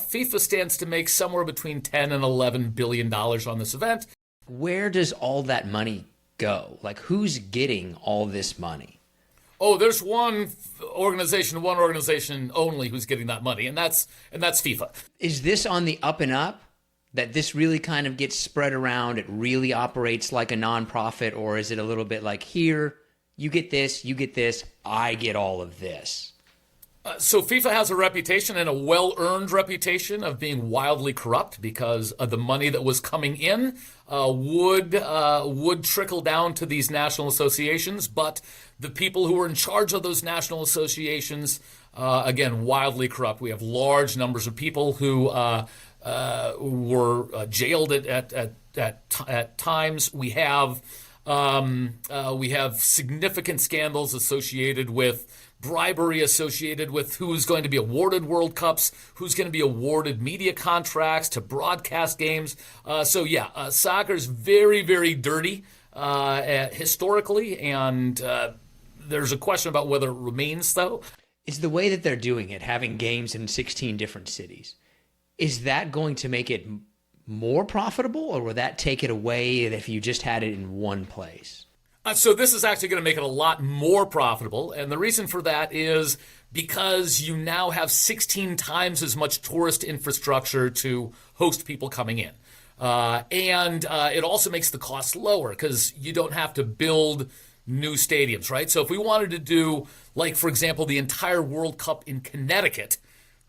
FIFA stands to make somewhere between $10 and $11 billion on this event. Where does all that money go? Like, who's getting all this money? Oh, there's one organization only who's getting that money, and that's FIFA. Is this on the up and up? That this really kind of gets spread around, it really operates like a nonprofit, or is it a little bit like, here, you get this, I get all of this? So FIFA has a reputation, and a well-earned reputation, of being wildly corrupt, because the money that was coming in would trickle down to these national associations, but the people who were in charge of those national associations, again, wildly corrupt. We have large numbers of people who were jailed at times. We have significant scandals associated with bribery, associated with who's going to be awarded World Cups, who's going to be awarded media contracts to broadcast games. Soccer is very, very dirty historically, and there's a question about whether it remains so. Is the way that they're doing it, having games in 16 different cities, is that going to make it more profitable, or will that take it away if you just had it in one place? So this is actually going to make it a lot more profitable, and the reason for that is because you now have 16 times as much tourist infrastructure to host people coming in. And it also makes the cost lower because you don't have to build new stadiums, right? So if we wanted to do, like, for example, the entire World Cup in Connecticut,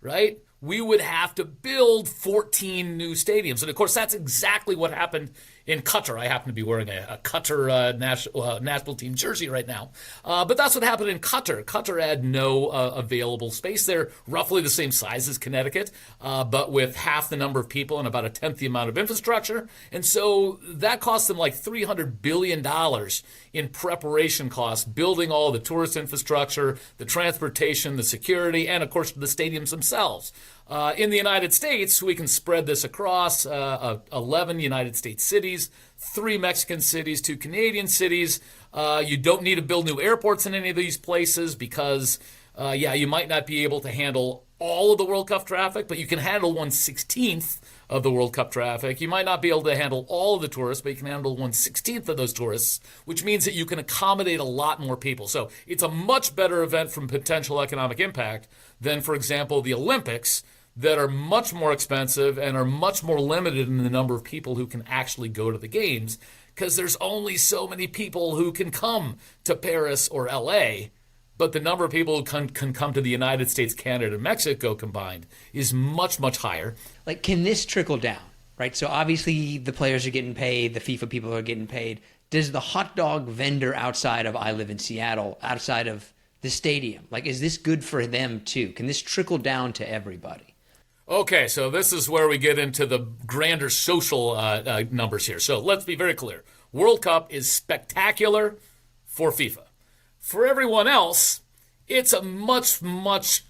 right, we would have to build 14 new stadiums. And, of course, that's exactly what happened in Qatar. I happen to be wearing a Qatar national team jersey right now. But that's what happened in Qatar. Qatar had no available space. They're roughly the same size as Connecticut, but with half the number of people and about a tenth the amount of infrastructure. And so that cost them like $300 billion in preparation costs, building all the tourist infrastructure, the transportation, the security, and, of course, the stadiums themselves. In the United States, we can spread this across 11 United States cities, 3 Mexican cities, 2 Canadian cities. You don't need to build new airports in any of these places because, you might not be able to handle all of the World Cup traffic, but you can handle 1/16 of the World Cup traffic. You might not be able to handle all of the tourists, but you can handle 1/16 of those tourists, which means that you can accommodate a lot more people. So it's a much better event from potential economic impact than, for example, the Olympics, that are much more expensive and are much more limited in the number of people who can actually go to the games because there's only so many people who can come to Paris or LA, but the number of people who can come to the United States, Canada, and Mexico combined is much, much higher. Like, can this trickle down, right? So obviously the players are getting paid, the FIFA people are getting paid. Does the hot dog vendor outside of I live in Seattle, outside of the stadium, like, is this good for them too? Can this trickle down to everybody? Okay, so this is where we get into the grander social numbers here. So let's be very clear. World Cup is spectacular for FIFA. For everyone else, it's a much, much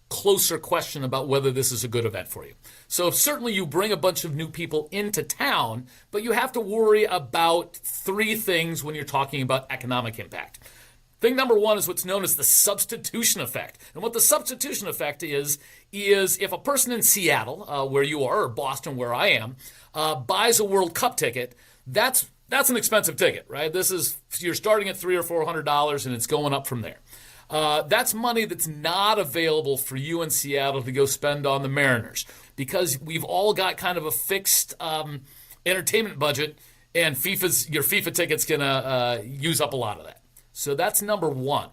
closer question about whether this is a good event for you. So certainly you bring a bunch of new people into town, but you have to worry about 3 things when you're talking about economic impact. Thing number 1 is what's known as the substitution effect. And what the substitution effect is if a person in Seattle, where you are, or Boston, where I am, buys a World Cup ticket, that's an expensive ticket, right? You're starting at $300 or $400, and it's going up from there. That's money that's not available for you in Seattle to go spend on the Mariners because we've all got kind of a fixed entertainment budget, and your FIFA ticket's going to use up a lot of that. So that's number 1.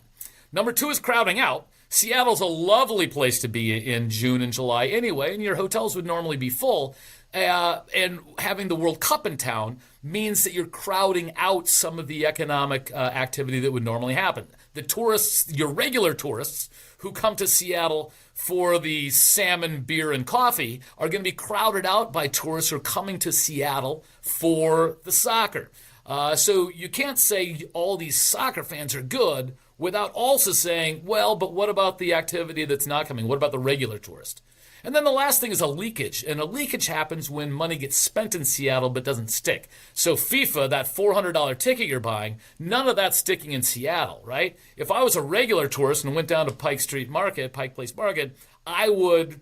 Number 2 is crowding out. Seattle's a lovely place to be in June and July anyway, and your hotels would normally be full. And having the World Cup in town means that you're crowding out some of the economic activity that would normally happen. The tourists, your regular tourists who come to Seattle for the salmon, beer, and coffee are going to be crowded out by tourists who are coming to Seattle for the soccer. So you can't say all these soccer fans are good without also saying, well, but what about the activity that's not coming? What about the regular tourist? And then the last thing is a leakage. And a leakage happens when money gets spent in Seattle but doesn't stick. So FIFA, that $400 ticket you're buying, none of that's sticking in Seattle, right? If I was a regular tourist and went down to Pike Place Market, I would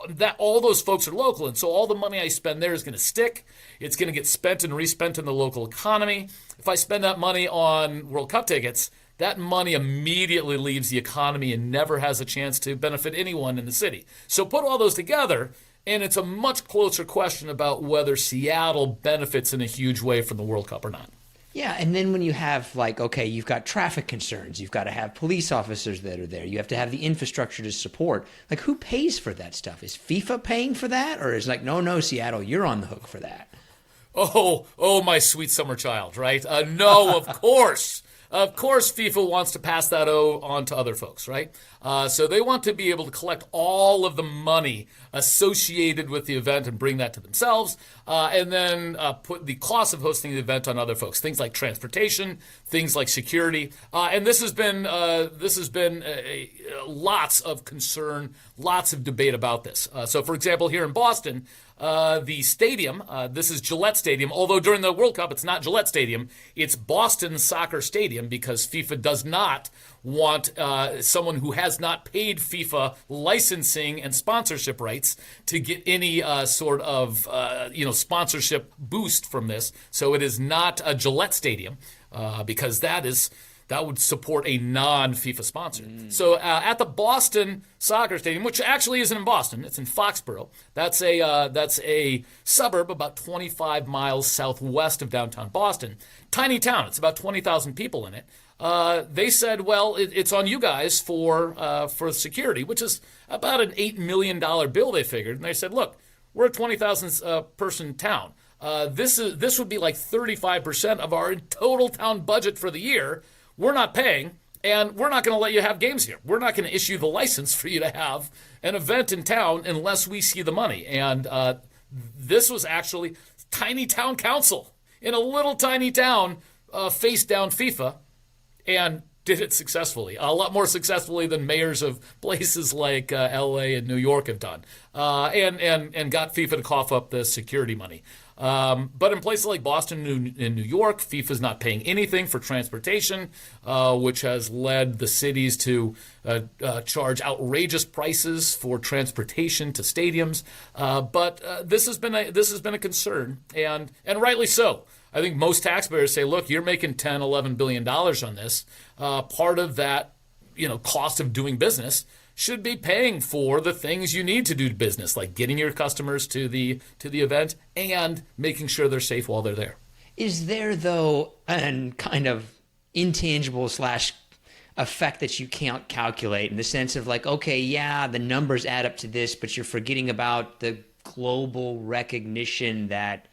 that all those folks are local, and so all the money I spend there is going to stick. It's going to get spent and respent in the local economy. If I spend that money on World Cup tickets, that money immediately leaves the economy and never has a chance to benefit anyone in the city. So put all those together, and it's a much closer question about whether Seattle benefits in a huge way from the World Cup or not. Yeah, and then when you have, like, okay, you've got traffic concerns, you've got to have police officers that are there, you have to have the infrastructure to support. Like, who pays for that stuff? Is FIFA paying for that? Or is like, no, Seattle, you're on the hook for that? Oh, my sweet summer child, right? No, of course. Of course, FIFA wants to pass that on to other folks, right? So they want to be able to collect all of the money associated with the event and bring that to themselves, and then put the cost of hosting the event on other folks. Things like transportation, things like security, and this has been lots of concern, lots of debate about this. So, for example, here in Boston, the stadium, this is Gillette Stadium, although during the World Cup it's not Gillette Stadium, it's Boston Soccer Stadium, because FIFA does not want someone who has not paid FIFA licensing and sponsorship rights to get any sort of sponsorship boost from this. So it is not a Gillette Stadium, because that would support a non-FIFA sponsor. So at the Boston Soccer Stadium, which actually isn't in Boston, it's in Foxborough. That's a suburb about 25 miles southwest of downtown Boston. Tiny town. It's about 20,000 people in it. They said, well, it's on you guys for security, which is about an $8 million bill, they figured. And they said, look, we're a 20,000 person town. This would be like 35% of our total town budget for the year. We're not paying, and we're not going to let you have games here. We're not going to issue the license for you to have an event in town unless we see the money. And this was actually tiny town council in a little tiny town faced down FIFA and did it successfully, a lot more successfully than mayors of places like L.A. and New York have done, and got FIFA to cough up the security money. But in places like Boston and New York, FIFA's not paying anything for transportation, which has led the cities to charge outrageous prices for transportation to stadiums. But this has been a concern, and rightly so. I think most taxpayers say, look, you're making $10, $11 billion on this. Part of that, cost of doing business should be paying for the things you need to do business, like getting your customers to the event and making sure they're safe while they're there. Is there, though, an kind of intangible / effect that you can't calculate, in the sense of like, okay, yeah, the numbers add up to this, but you're forgetting about the global recognition that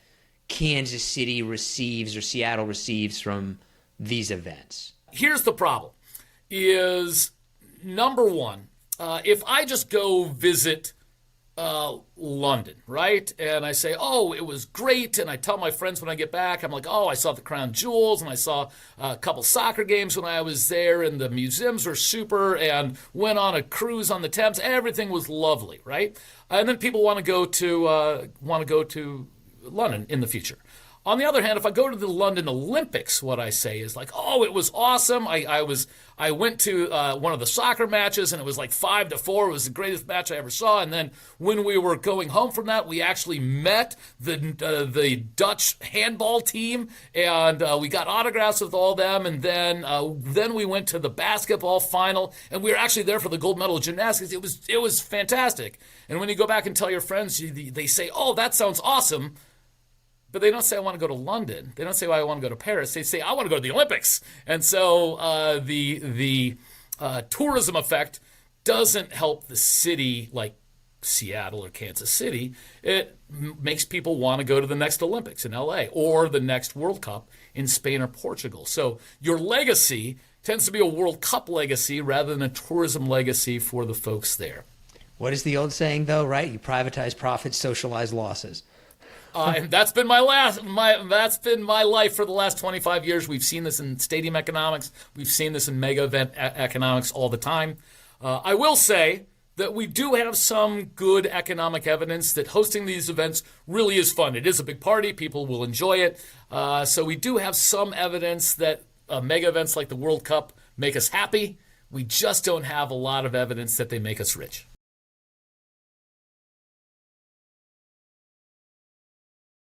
Kansas City receives or Seattle receives from these events? Here's the problem, is number one, if I just go visit London, right? And I say, oh, it was great. And I tell my friends when I get back, I'm like, oh, I saw the Crown Jewels and I saw a couple soccer games when I was there, and the museums were super, and went on a cruise on the Thames. Everything was lovely, right? And then people want to go to London in the future. On the other hand, if I go to the London Olympics, what I say is like, oh, it was awesome. I went to one of the soccer matches, and it was like 5-4. It was the greatest match I ever saw. And then when we were going home from that, we actually met the Dutch handball team, and we got autographs with all them. And then we went to the basketball final, and we were actually there for the gold medal of gymnastics. It was fantastic. And when you go back and tell your friends, they say, oh, that sounds awesome. But they don't say, I want to go to London. They don't say, well, I want to go to Paris. They say, I want to go to the Olympics. And so the tourism effect doesn't help the city like Seattle or Kansas City. It makes people want to go to the next Olympics in L.A. or the next World Cup in Spain or Portugal. So your legacy tends to be a World Cup legacy rather than a tourism legacy for the folks there. What is the old saying, though, right? You privatize profits, socialize losses. And that's been my life for the last 25 years. We've seen this in stadium economics. We've seen this in mega event economics all the time. I will say that we do have some good economic evidence that hosting these events really is fun. It is a big party. People will enjoy it. So we do have some evidence that mega events like the World Cup make us happy. We just don't have a lot of evidence that they make us rich.